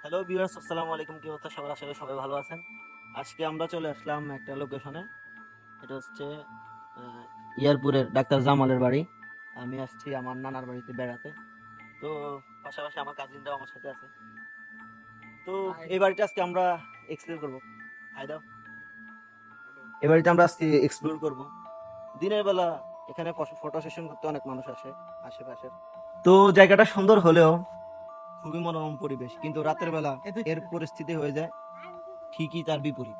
Hello viewers, আসসালামু আলাইকুম। কি অবস্থা সবার? আশা করি সবাই ভালো আছেন। আজকে আমরা চলে আসলাম একটা লোকেশনে। এটা হচ্ছে ইয়ারপুরের ডাক্তার জামালের বাড়ি। আমি আসছি আমার নানার বাড়িতে বেড়াতে। তো পাশাপাশি আমার কাজিনরাও আমার সাথে আছে। তো এই বাড়িটা আজকে আমরা এক্সপ্লোর করবো। হাই দাও। এই বাড়িটা আমরা আজকে এক্সপ্লোর করব। দিনের বেলা এখানে ফটো সেশন করতে অনেক মানুষ আসে আশেপাশের। তো জায়গাটা সুন্দর হলেও খুবই মনোরম পরিবেশ, কিন্তু রাতের বেলা এর পরিস্থিতি হয়ে যায় ঠিকই তার বিপরীত।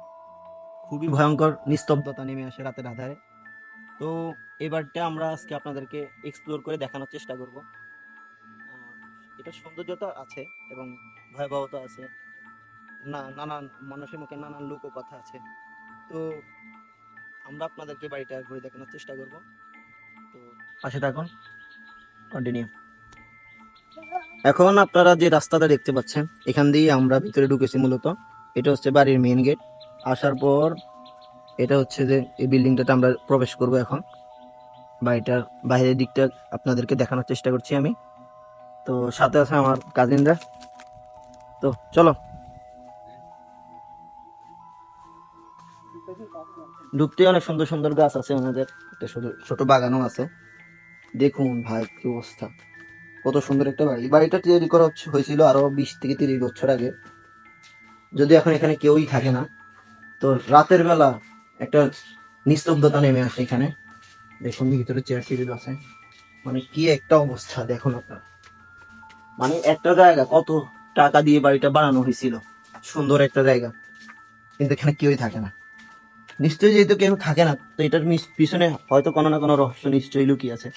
খুবই ভয়ঙ্কর নিস্তব্ধতা নেমে আসে রাতের আধারে। তো এবারটা আমরা আজকে আপনাদেরকে এক্সপ্লোর করে দেখানোর চেষ্টা করব। এটার সৌন্দর্যতা আছে এবং ভয়াবহতা আছে, নানান মানুষের মুখে নানান লোককথা আছে। তো আমরা আপনাদেরকে বাড়িটা ঘুরে দেখানোর চেষ্টা করব। তো পাশে থাকুন, কন্টিনিউ। এখন আপনারা যে রাস্তাটা দেখতে পাচ্ছেন, এখান দিয়ে আমরা ভিতরে ঢুকেছি মূলত। এটা হচ্ছে বাড়ির মেইন গেট। আসার পর এটা হচ্ছে যে এই বিল্ডিংটাতে আমরা প্রবেশ করব এখন। বাড়িটার বাইরের দিকটা আপনাদেরকে দেখানোর চেষ্টা করছি আমি। তো সাথে আছে আমার কাজিনরা। তো চলো, ঢুকতে অনেক সুন্দর সুন্দর গাছ আছে আমাদের, একটা ছোট ছোট বাগানও আছে। দেখুন ভাই, কি অবস্থা! কত সুন্দর একটা বাড়ি। বাড়িটা তৈরি করা হয়েছিল আরো 20 থেকে 30 বছর আগে। যদি এখন এখানে কেউই থাকে না, তো রাতের বেলা একটা নিস্তব্ধতা নেমে আসে এখানে। দেখুন ভিতরে চেয়ার টেবিল আছে, মানে কি একটা অবস্থা দেখুন আপনার। মানে একটা জায়গা কত টাকা দিয়ে বাড়িটা বানানো হয়েছিল, সুন্দর একটা জায়গা, কিন্তু এখানে কেউই থাকে না। নিশ্চয়ই যেহেতু কেউ থাকে না, তো এটার পিছনে হয়তো কোনো না কোনো রহস্য নিশ্চয়ই লুকিয়ে আছে।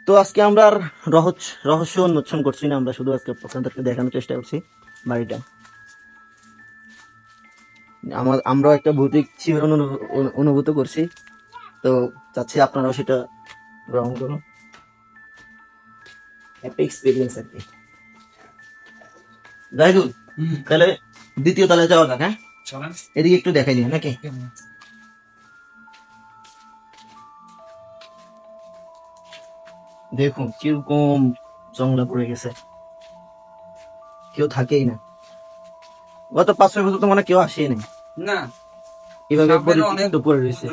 তো আজকে আমরা আর রহস্য উন্মোচন করছি না, আমরা শুধু আজকে আপনাদেরকে দেখানোর চেষ্টা করছি বাড়িটা। আমরাও একটা ভৌতিক শিহরণ অনুভূত করছি। তো চাচ্ছি আপনারাও সেটা গ্রহণ করুন, একটা এক্সপিরিয়েন্স আর কি। জাহিদুল, তাহলে দ্বিতীয় তলায় যাওয়া যাক। হ্যাঁ, এদিকে একটু দেখাই দিন নাকি? দেখুন কিরকম জংলা পড়ে গেছে, কেউ থাকেই না। গত 5-6 বছর তো মানে কেউ আসেই নাই না, এভাবে পরিচিত পড়ে রয়েছে।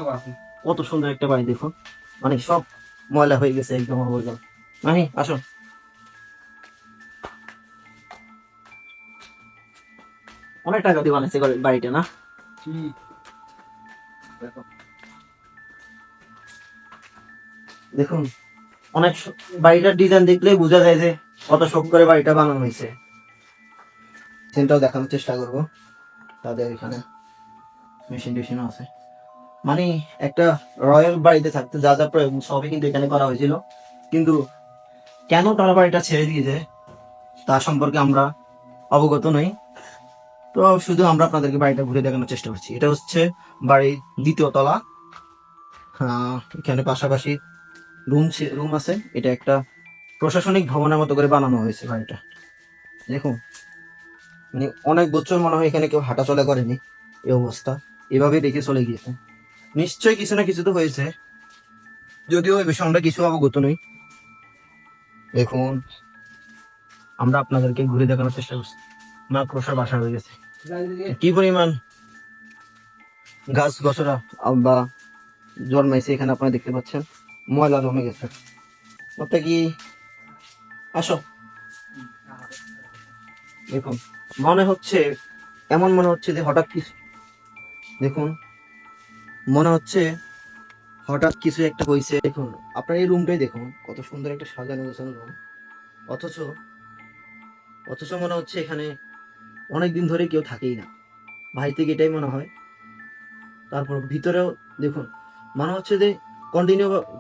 কত সুন্দর একটা বাড়ি দেখুন, মানে সব ময়লা হয়ে গেছে একদম অবস্থা। মানে আসো, অনেক টাকা দিয়ে বানাইছে বাড়িটা না? দেখুন, অনেক বাড়িটার ডিজাইন দেখলে বোঝা যায় যে কত শখ করে বাড়িটা বানানো হয়েছে। সেটাও দেখানোর চেষ্টা করবো। তাদের এখানে মেশিন টেশিনও আছে। মানে একটা রয়্যাল বাড়িতে থাকতে যা যা প্রয়োজন সবই কিন্তু এখানে করা হয়েছিল, কিন্তু কেন তারা বাড়িটা ছেড়ে দিয়েছে তা সম্পর্কে আমরা অবগত নই। তো শুধু আমরা আপনাদেরকে বাড়িটা ঘুরে দেখানোর চেষ্টা করছি। এটা হচ্ছে বাড়ির 2য় তলা। এখানে পাশাপাশি রুম আছে। এটা একটা প্রশাসনিক ভবনের মতো করে বানানো হয়েছে বাড়িটা। দেখুন, মানে অনেক বছর মনে হয় এখানে কেউ হাঁটাচলা করেনি, এই অবস্থা এভাবে রেখে চলে গিয়েছে। নিশ্চয়ই কিছু না কিছু তো হয়েছে, যদিও এই বিষয়ে আমরা কিছু অবগত নই। দেখুন, আমরা আপনাদেরকে ঘুরে দেখানোর চেষ্টা করছি। মাকড়সার বাসা হয়ে গেছে, কি পরিমাণ গাছ গছরা বা জন্মাইছে এখানে আপনারা দেখতে পাচ্ছেন। ময়লা জমে গেছে ওটা কি। আসো, দেখুন, মনে হচ্ছে এমন মনে হচ্ছে যে হঠাৎ কিছু, দেখুন, মনে হচ্ছে হঠাৎ কিছু একটা হয়েছে। দেখুন, আপনার এই রুমটাই দেখুন, কত সুন্দর একটা সাজানো গোছানো রুম। অথচ অথচ মনে হচ্ছে এখানে অনেকদিন ধরে কেউ থাকেই না, বাইরে থেকে এটাই মনে হয়। তারপর ভিতরেও দেখুন, মনে হচ্ছে যে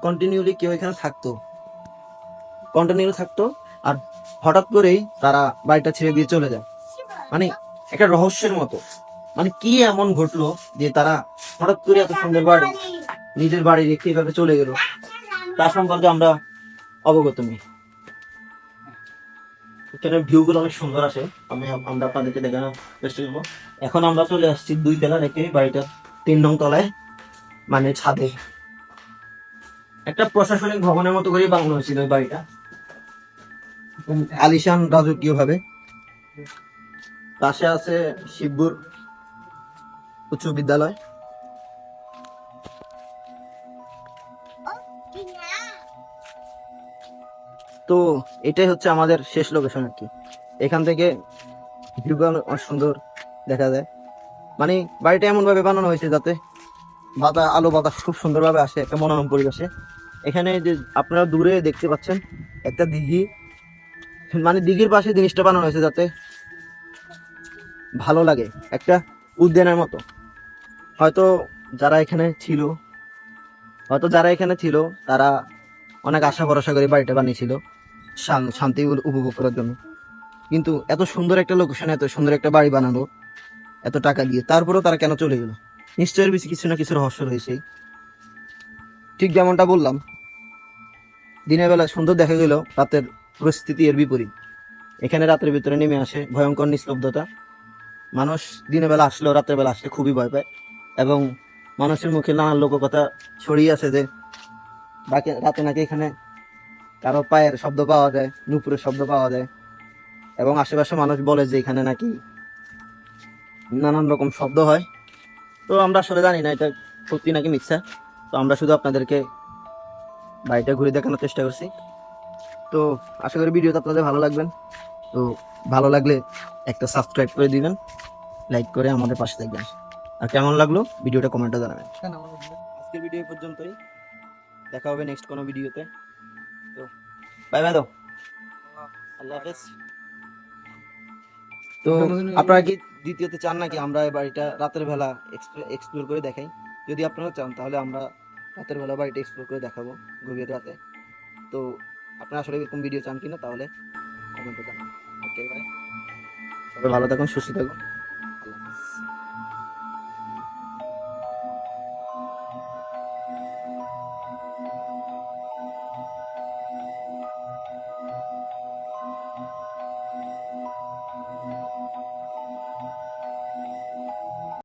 কন্টিনিউলি কেউ এখানে থাকতো আর হঠাৎ করেই তারা বাড়িটা ছেড়ে দিয়ে চলে যায়। মানে একটা রহস্যের মতো। মানে কি এমন ঘটলো যে তারা হঠাৎ করে এত সুন্দর বাড়ি, নিজের বাড়ি রেখে এভাবে চলে গেল, তার সম্পর্কে আমরা অবগত নই। এখানে ভিউ গুলো অনেক সুন্দর আসে, আমরা আপনাদেরকে দেখানোর চেষ্টা করবো। এখন আমরা চলে আসছি 2 তলা রেখে বাড়িটা 3 নং তলায়, মানে ছাদে। একটা প্রশাসনিক ভবনের মতো করে বানানো হয়েছিল ওই বাড়িটা, আলিশান রাজকীয় ভাবে। পাশে আছে শিবপুর উচ্চ বিদ্যালয়। তো এটাই হচ্ছে আমাদের শেষ লোকেশন আর কি। এখান থেকে ভিউটা অনেক সুন্দর দেখা যায়। মানে বাড়িটা এমন ভাবে বানানো হয়েছে যাতে আলো বাতাস খুব সুন্দরভাবে আসে একটা মনোরম পরিবেশে। এখানে যে আপনারা দূরে দেখতে পাচ্ছেন একটা দিঘি, মানে দিঘির পাশে জিনিসটা বানানো হয়েছে যাতে ভালো লাগে, একটা উদ্যানের মতো। হয়তো যারা এখানে ছিল তারা অনেক আশা ভরসা করে বাড়িটা বানিয়েছিল শান্তি উপভোগ করার জন্য। কিন্তু এত সুন্দর একটা লোকেশনে এত সুন্দর একটা বাড়ি বানানো এত টাকা দিয়ে, তারপরেও তারা কেন চলে গেল? নিশ্চয়ের বেশি কিছু না কিছু রহস্য রয়েছে। ঠিক যেমনটা বললাম, দিনের বেলা সুন্দর দেখা গেল, রাতের পরিস্থিতি এর বিপরীত। এখানে রাতের ভিতরে নেমে আসে ভয়ঙ্কর নিস্তব্ধতা। মানুষ দিনের বেলা আসলেও রাতের বেলা আসলে খুবই ভয় পায়, এবং মানুষের মুখে নানান লোককথা ছড়িয়ে আছে যে রাতে নাকি এখানে কারো পায়ের শব্দ পাওয়া যায়, নুপুরের শব্দ পাওয়া যায়, এবং আশেপাশে মানুষ বলে যে এখানে নাকি নানান রকম শব্দ হয়। তো আমরা আসলে জানি না এটা সত্যি নাকি মিথ্যা। তো আমরা শুধু আপনাদেরকে বাড়িটা ঘুরে দেখানোর চেষ্টা করছি। তো আশা করি ভিডিওটা আপনাদের ভালো লাগবেন। তো ভালো লাগলে একটা সাবস্ক্রাইব করে দিবেন, লাইক করে আমাদের পাশে থাকবেন। আর কেমন লাগলো ভিডিওটা কমেন্টে জানাবেন। আজকের ভিডিও পর্যন্তই, দেখা হবে নেক্সট কোনো ভিডিওতে। তো বাই বাই, দাও, আল্লাহ হাফেজ। তো আপনারা কি দ্বিতীয়তে চান নাকি আমরা এই বাড়িটা রাতের বেলা এক্সপ্লোর করে দেখাই? যদি আপনারা চান তাহলে আমরা রাতের বেলা বাড়িটা এক্সপ্লোর করে দেখাবো গভীর রাতে। তো আপনারা আসলে এরকম ভিডিও চান কিনা তাহলে কমেন্টে জানান। ওকে, বাই, সবাই ভালো থাকুন, সুস্থ থাকুন।